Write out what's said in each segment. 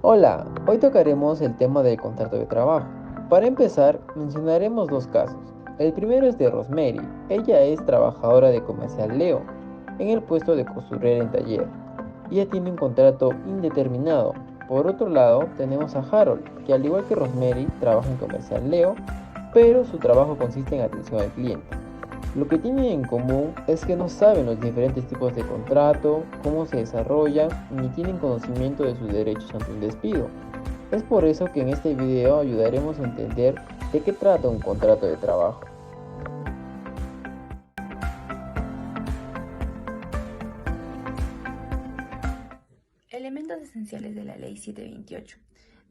Hola, hoy tocaremos el tema del contrato de trabajo. Para empezar, mencionaremos dos casos. El primero es de Rosemary. Ella es trabajadora de Comercial Leo, en el puesto de costurera en taller. Ella tiene un contrato indeterminado. Por otro lado, tenemos a Harold, que al igual que Rosemary, trabaja en Comercial Leo, pero su trabajo consiste en atención al cliente. Lo que tienen en común es que no saben los diferentes tipos de contrato, cómo se desarrollan, ni tienen conocimiento de sus derechos ante un despido. Es por eso que en este video ayudaremos a entender de qué trata un contrato de trabajo. Elementos esenciales de la Ley 728.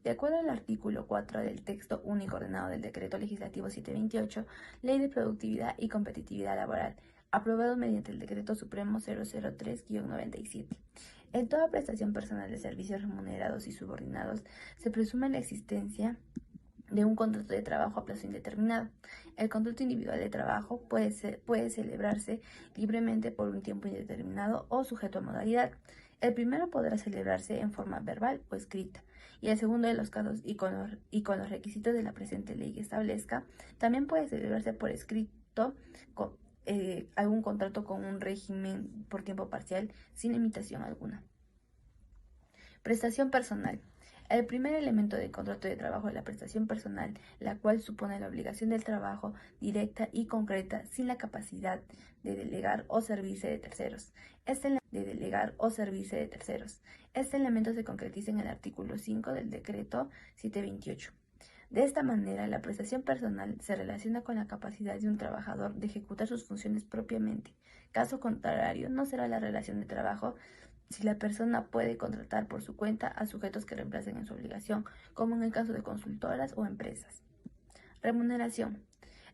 De acuerdo al artículo 4 del texto único ordenado del Decreto Legislativo 728, Ley de Productividad y Competitividad Laboral, aprobado mediante el Decreto Supremo 003-97. En toda prestación personal de servicios remunerados y subordinados, se presume la existencia de un contrato de trabajo a plazo indeterminado. El contrato individual de trabajo puede celebrarse libremente por un tiempo indeterminado o sujeto a modalidad. El primero podrá celebrarse en forma verbal o escrita, y el segundo de los casos y con los requisitos de la presente ley que establezca, también puede celebrarse por escrito con, algún contrato con un régimen por tiempo parcial sin limitación alguna. Prestación personal. El primer elemento del contrato de trabajo es la prestación personal, la cual supone la obligación del trabajo directa y concreta sin la capacidad de delegar o servirse de terceros. Este elemento se concretiza en el artículo 5 del decreto 728. De esta manera, la prestación personal se relaciona con la capacidad de un trabajador de ejecutar sus funciones propiamente. Caso contrario, no será la relación de trabajo si la persona puede contratar por su cuenta a sujetos que reemplacen en su obligación, como en el caso de consultoras o empresas. Remuneración.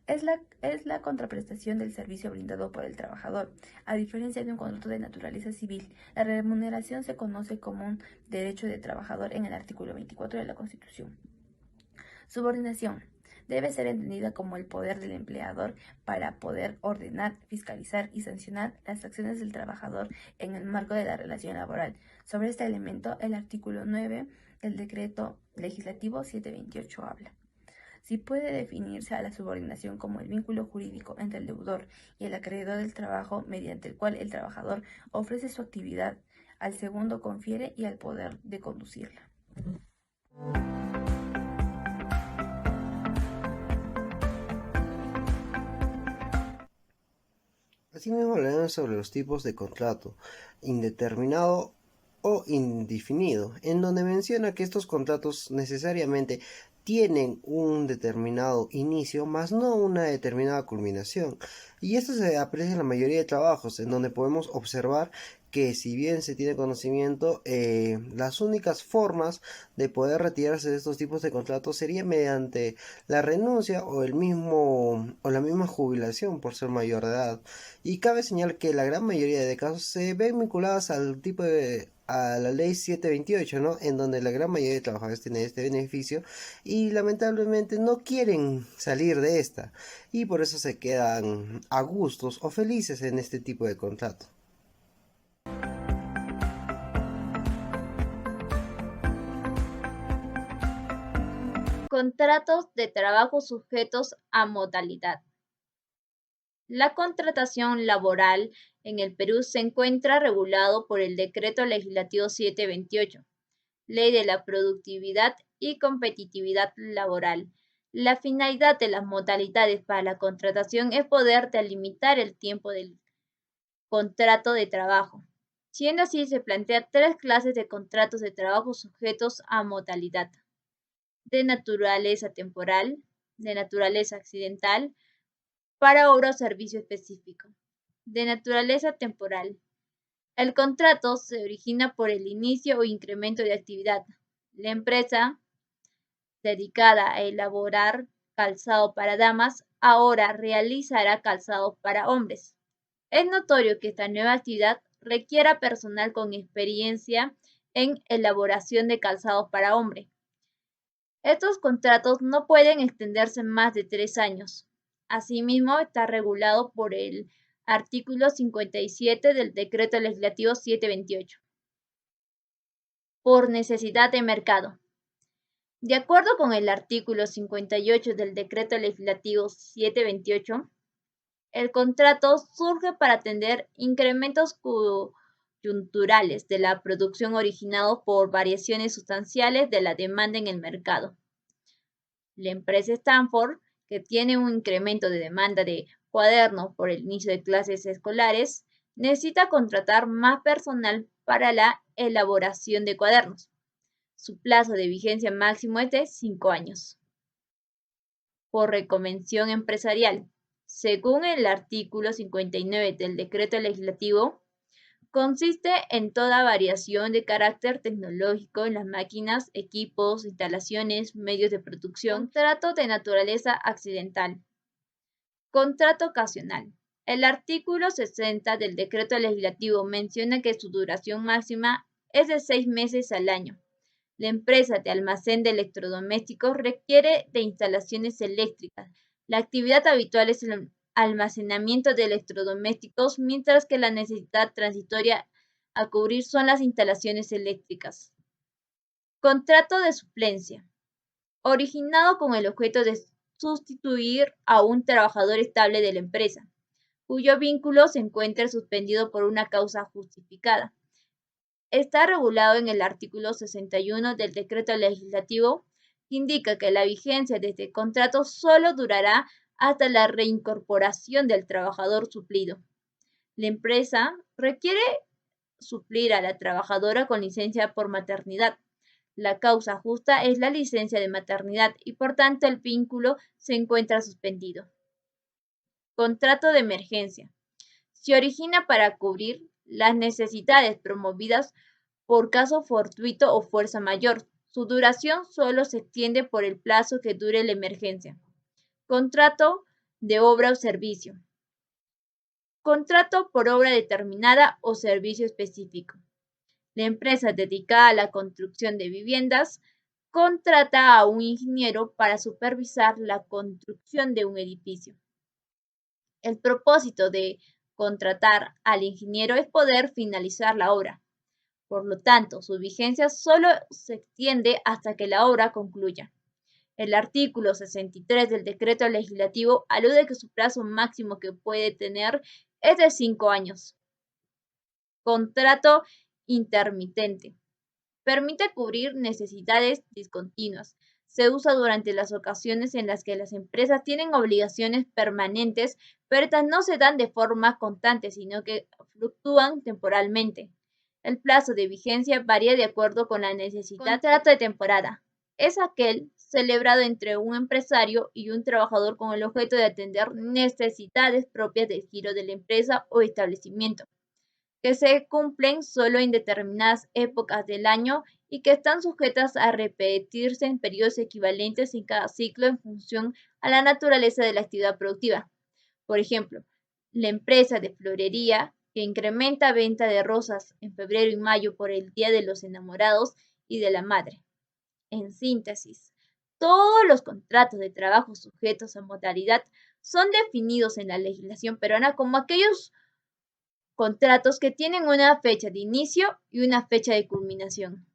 Es la contraprestación del servicio brindado por el trabajador. A diferencia de un contrato de naturaleza civil, la remuneración se conoce como un derecho de trabajador en el artículo 24 de la Constitución. Subordinación. Debe ser entendida como el poder del empleador para poder ordenar, fiscalizar y sancionar las acciones del trabajador en el marco de la relación laboral. Sobre este elemento, el artículo 9 del Decreto Legislativo 728 habla. Si puede definirse a la subordinación como el vínculo jurídico entre el deudor y el acreedor del trabajo mediante el cual el trabajador ofrece su actividad, al segundo confiere y al poder de conducirla. Asimismo, hablaremos sobre los tipos de contrato, indeterminado o indefinido, en donde menciona que estos contratos necesariamente tienen un determinado inicio, más no una determinada culminación. Y esto se aprecia en la mayoría de trabajos, en donde podemos observar que si bien se tiene conocimiento, las únicas formas de poder retirarse de estos tipos de contratos sería mediante la renuncia o la misma jubilación por ser mayor de edad. Y cabe señalar que la gran mayoría de casos se ven vinculadas a la ley 728, ¿no? En donde la gran mayoría de trabajadores tienen este beneficio y lamentablemente no quieren salir de esta y por eso se quedan a gustos o felices en este tipo de contrato. Contratos de trabajo sujetos a modalidad. La contratación laboral en el Perú se encuentra regulado por el Decreto Legislativo 728, Ley de la Productividad y Competitividad Laboral. La finalidad de las modalidades para la contratación es poder delimitar el tiempo del contrato de trabajo. Siendo así, se plantea tres clases de contratos de trabajo sujetos a modalidad: de naturaleza temporal, de naturaleza accidental, para obra o servicio específico. De naturaleza temporal. El contrato se origina por el inicio o incremento de actividad. La empresa dedicada a elaborar calzado para damas ahora realizará calzado para hombres. Es notorio que esta nueva actividad requiera personal con experiencia en elaboración de calzados para hombre. Estos contratos no pueden extenderse más de 3 años. Asimismo, está regulado por el artículo 57 del Decreto Legislativo 728. por necesidad de mercado. De acuerdo con el artículo 58 del Decreto Legislativo 728, el contrato surge para atender incrementos coyunturales de la producción originados por variaciones sustanciales de la demanda en el mercado. La empresa Stanford, que tiene un incremento de demanda de cuadernos por el inicio de clases escolares, necesita contratar más personal para la elaboración de cuadernos. Su plazo de vigencia máximo es de 5 años. Por reconvención empresarial. Según el artículo 59 del Decreto Legislativo, consiste en toda variación de carácter tecnológico en las máquinas, equipos, instalaciones, medios de producción, contrato de naturaleza accidental. Contrato ocasional. El artículo 60 del Decreto Legislativo menciona que su duración máxima es de 6 meses al año. La empresa de almacén de electrodomésticos requiere de instalaciones eléctricas. La actividad habitual es el almacenamiento de electrodomésticos, mientras que la necesidad transitoria a cubrir son las instalaciones eléctricas. Contrato de suplencia. Originado con el objeto de sustituir a un trabajador estable de la empresa, cuyo vínculo se encuentre suspendido por una causa justificada. Está regulado en el artículo 61 del Decreto Legislativo, que indica que la vigencia de este contrato solo durará hasta la reincorporación del trabajador suplido. La empresa requiere suplir a la trabajadora con licencia por maternidad. La causa justa es la licencia de maternidad y por tanto el vínculo se encuentra suspendido. Contrato de emergencia. Se origina para cubrir las necesidades promovidas por caso fortuito o fuerza mayor. Su duración solo se extiende por el plazo que dure la emergencia. Contrato de obra o servicio. Contrato por obra determinada o servicio específico. La empresa dedicada a la construcción de viviendas contrata a un ingeniero para supervisar la construcción de un edificio. El propósito de contratar al ingeniero es poder finalizar la obra. Por lo tanto, su vigencia solo se extiende hasta que la obra concluya. El artículo 63 del Decreto Legislativo alude que su plazo máximo que puede tener es de 5 años. Contrato intermitente. Permite cubrir necesidades discontinuas. Se usa durante las ocasiones en las que las empresas tienen obligaciones permanentes, pero estas no se dan de forma constante, sino que fluctúan temporalmente. El plazo de vigencia varía de acuerdo con la necesidad. Contrato de temporada. Es aquel celebrado entre un empresario y un trabajador con el objeto de atender necesidades propias del giro de la empresa o establecimiento, que se cumplen solo en determinadas épocas del año y que están sujetas a repetirse en periodos equivalentes en cada ciclo en función a la naturaleza de la actividad productiva. Por ejemplo, la empresa de florería que incrementa venta de rosas en febrero y mayo por el Día de los Enamorados y de la Madre. En síntesis, todos los contratos de trabajo sujetos a modalidad son definidos en la legislación peruana como aquellos contratos que tienen una fecha de inicio y una fecha de culminación.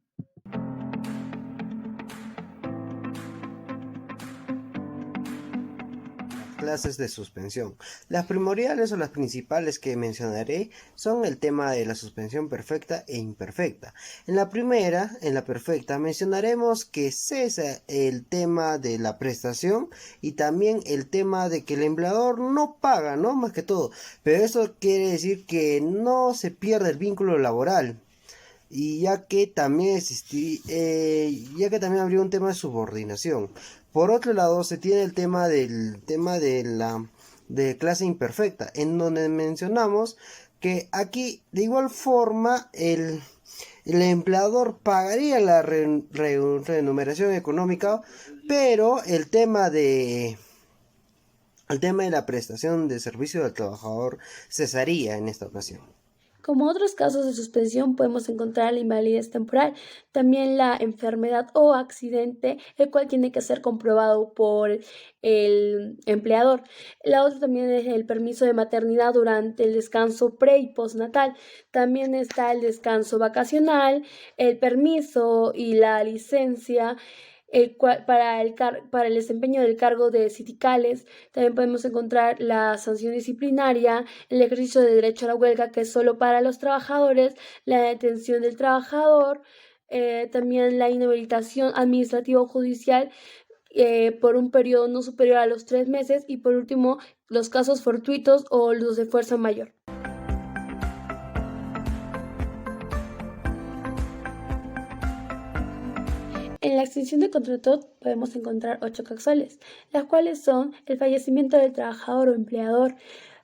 Clases de suspensión. Las primordiales o las principales que mencionaré son el tema de la suspensión perfecta e imperfecta. En la primera, en la perfecta, mencionaremos que cesa el tema de la prestación y también el tema de que el empleador no paga, ¿no? Más que todo. Pero eso quiere decir que no se pierde el vínculo laboral. Y ya que también habría un tema de subordinación. Por otro lado, se tiene el tema de la de clase imperfecta, en donde mencionamos que aquí de igual forma el empleador pagaría la remuneración económica, pero el tema de la prestación de servicio del trabajador cesaría en esta ocasión. Como otros casos de suspensión podemos encontrar la invalidez temporal, también la enfermedad o accidente, el cual tiene que ser comprobado por el empleador. La otra también es el permiso de maternidad durante el descanso pre y postnatal. También está el descanso vacacional, el permiso y la licencia para el desempeño del cargo de sindicales. También podemos encontrar la sanción disciplinaria, el ejercicio de derecho a la huelga, que es solo para los trabajadores, la detención del trabajador, también la inhabilitación administrativa o judicial por un periodo no superior a los 3 meses, y por último los casos fortuitos o los de fuerza mayor. En la extinción de contrato podemos encontrar 8 causales, las cuales son el fallecimiento del trabajador o empleador.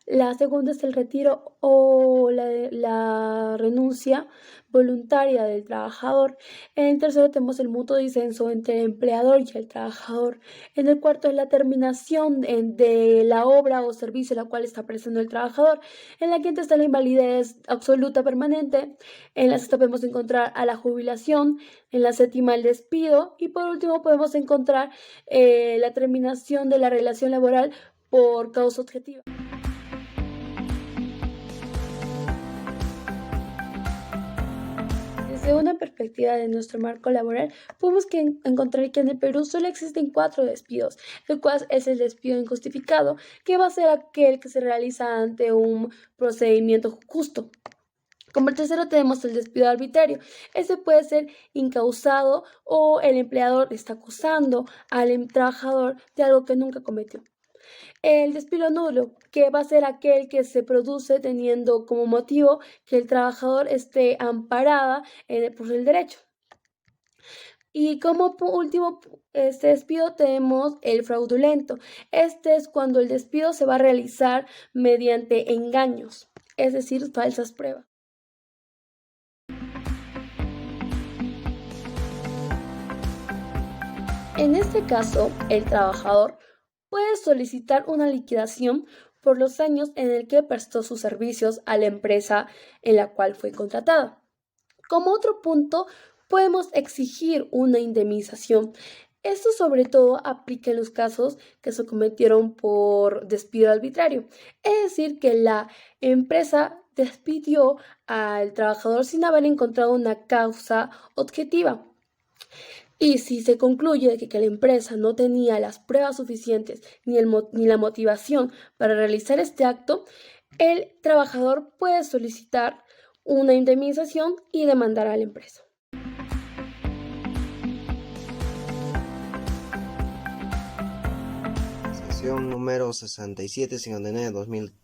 La segunda es el retiro o la renuncia voluntaria del trabajador. En el tercero tenemos el mutuo disenso entre el empleador y el trabajador. En el cuarto es la terminación de la obra o servicio la cual está prestando el trabajador. En la quinta está la invalidez absoluta permanente. En la sexta podemos encontrar a la jubilación. En la séptima el despido. Y por último podemos encontrar la terminación de la relación laboral por causa objetiva. Desde una perspectiva de nuestro marco laboral, podemos encontrar que en el Perú solo existen 4 despidos, el cual es el despido injustificado, que va a ser aquel que se realiza ante un procedimiento justo. Como el tercero tenemos el despido arbitrario. Este puede ser incausado o el empleador está acusando al trabajador de algo que nunca cometió. El despido nulo, que va a ser aquel que se produce teniendo como motivo que el trabajador esté amparada por el derecho. Y como último despido tenemos el fraudulento. Este es cuando el despido se va a realizar mediante engaños, es decir, falsas pruebas. En este caso, el trabajador puede solicitar una liquidación por los años en el que prestó sus servicios a la empresa en la cual fue contratada. Como otro punto, podemos exigir una indemnización. Esto sobre todo aplica en los casos que se cometieron por despido arbitrario, es decir, que la empresa despidió al trabajador sin haber encontrado una causa objetiva. Y si se concluye que la empresa no tenía las pruebas suficientes ni la motivación para realizar este acto, el trabajador puede solicitar una indemnización y demandar a la empresa. Sesión número 6759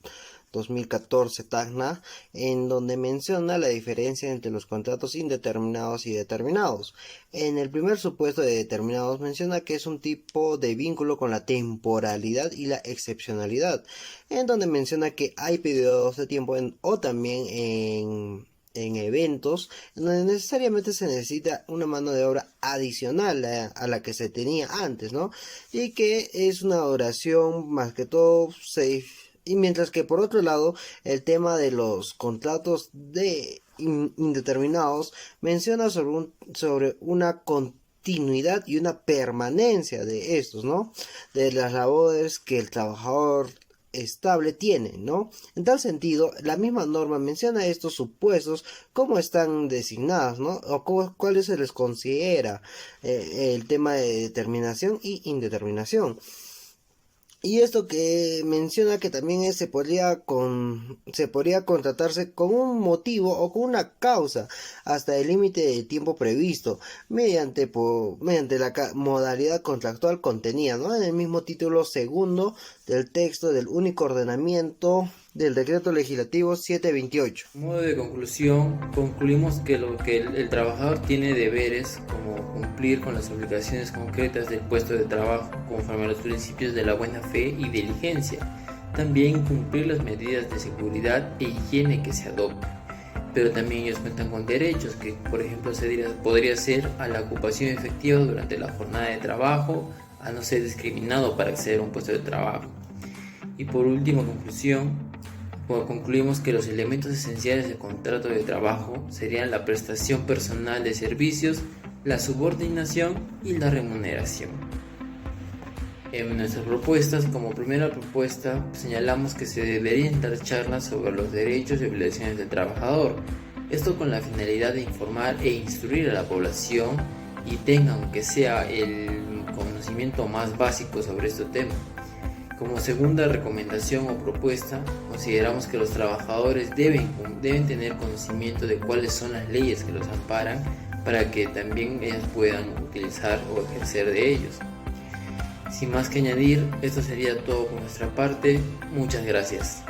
2014 Tacna, en donde menciona la diferencia entre los contratos indeterminados y determinados. En el primer supuesto de determinados menciona que es un tipo de vínculo con la temporalidad y la excepcionalidad, en donde menciona que hay periodos de tiempo o también en eventos en donde necesariamente se necesita una mano de obra adicional a la que se tenía antes, ¿no? Y que es una duración más que todo safe. Y mientras que por otro lado, el tema de los contratos de indeterminados menciona sobre una continuidad y una permanencia de estos, ¿no? De las labores que el trabajador estable tiene, ¿no? En tal sentido, la misma norma menciona estos supuestos, cómo están designados, ¿no? O cuáles se les considera el tema de determinación y indeterminación. Y esto que menciona que también se podría contratarse con un motivo o con una causa hasta el límite de tiempo previsto mediante la modalidad contractual contenida, ¿no?, en el mismo título segundo del texto del único ordenamiento del decreto legislativo 728. En modo de conclusión, concluimos que el trabajador tiene deberes como cumplir con las obligaciones concretas del puesto de trabajo conforme a los principios de la buena fe y diligencia, también cumplir las medidas de seguridad e higiene que se adopten, pero también ellos cuentan con derechos que, por ejemplo, podría ser a la ocupación efectiva durante la jornada de trabajo, a no ser discriminado para acceder a un puesto de trabajo. Y por último, conclusión, Concluimos que los elementos esenciales del contrato de trabajo serían la prestación personal de servicios, la subordinación y la remuneración. En nuestras propuestas, como primera propuesta, señalamos que se deberían dar charlas sobre los derechos y obligaciones del trabajador, esto con la finalidad de informar e instruir a la población y tengan, aunque sea el conocimiento más básico sobre este tema. Como segunda recomendación o propuesta, consideramos que los trabajadores deben tener conocimiento de cuáles son las leyes que los amparan para que también ellos puedan utilizar o ejercer de ellos. Sin más que añadir, esto sería todo por nuestra parte. Muchas gracias.